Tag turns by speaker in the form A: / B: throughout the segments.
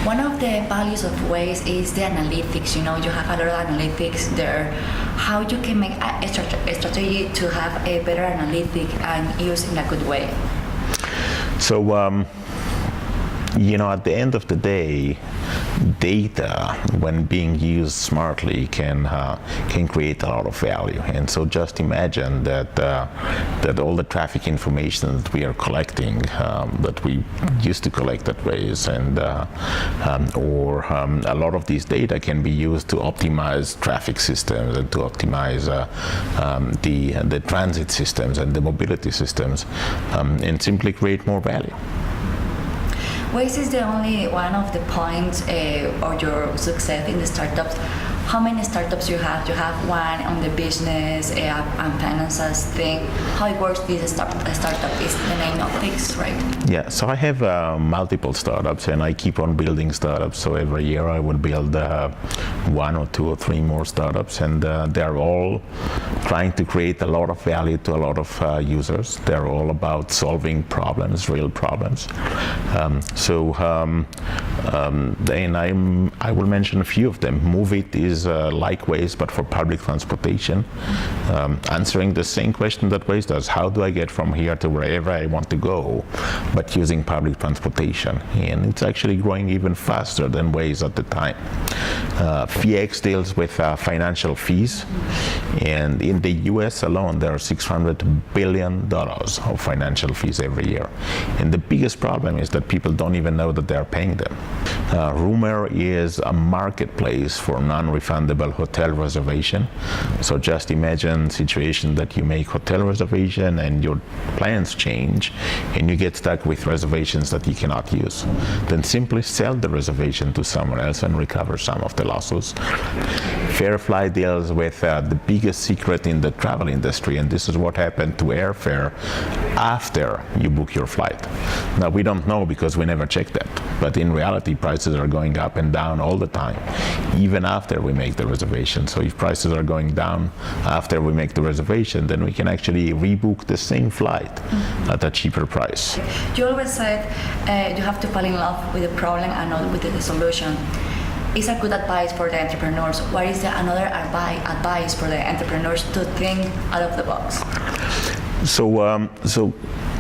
A: One of the values of Waze is the analytics. You know, you have a lot of analytics there. How you can make a strategy to have a better analytic and use in a good way?
B: So, at the end of the day, data, when being used smartly, can create a lot of value. And so, just imagine that all the traffic information that we are collecting, that we used to collect at Waze, and a lot of these data can be used to optimize traffic systems and to optimize the transit systems and the mobility systems, and simply create more value.
A: Waze is the only one of the points of your success in the startups. How many startups you have? You have one on the business and finances thing. How it works, this startup is the name of things, right?
B: Yeah, so I have multiple startups, and I keep on building startups. So every year I will build one or two or three more startups, and they're all trying to create a lot of value to a lot of users. They're all about solving problems, real problems. Then I will mention a few of them. Move It is like Waze, but for public transportation, answering the same question that Waze does: how do I get from here to wherever I want to go, but using public transportation? And it's actually growing even faster than Waze at the time. FeeX deals with financial fees, and in the US alone there are $600 billion of financial fees every year, and the biggest problem is that people don't even know that they're paying them. Rumor is a marketplace for non-refundable hotel reservation. So just imagine a situation that you make hotel reservation and your plans change and you get stuck with reservations that you cannot use. Then simply sell the reservation to someone else and recover some of the losses. Fairfly deals with the biggest secret in the travel industry, and this is what happened to airfare after you book your flight. Now, we don't know because we never checked that, but in reality prices are going up and down all the time, even after we make the reservation. So if prices are going down after we make the reservation, then we can actually rebook the same flight at a cheaper price.
A: You always said you have to fall in love with the problem and not with the solution. It's a good advice for the entrepreneurs. What is another advice for the entrepreneurs to think out of the box?
B: So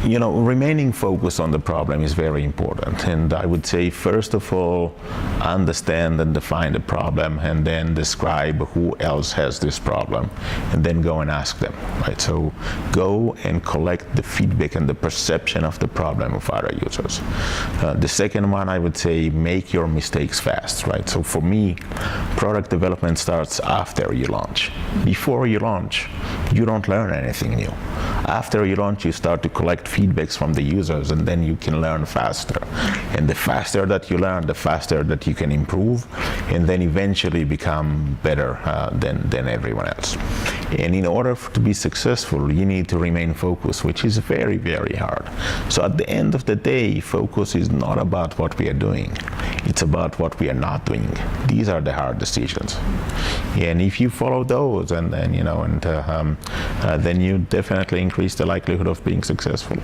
B: remaining focused on the problem is very important. And I would say, first of all, understand and define the problem, and then describe who else has this problem, and then go and ask them, right? So go and collect the feedback and the perception of the problem of other users. The second one, I would say, make your mistakes fast, right? So for me, product development starts after you launch. Before you launch, you don't learn anything new. After you launch, you start to collect feedbacks from the users, and then you can learn faster. And the faster that you learn, the faster that you can improve, and then eventually become better than everyone else. And in order to be successful, you need to remain focused, which is very, very hard. So at the end of the day, focus is not about what we are doing. It's about what we are not doing. These are the hard decisions. And if you follow those, then you definitely increase the likelihood of being successful.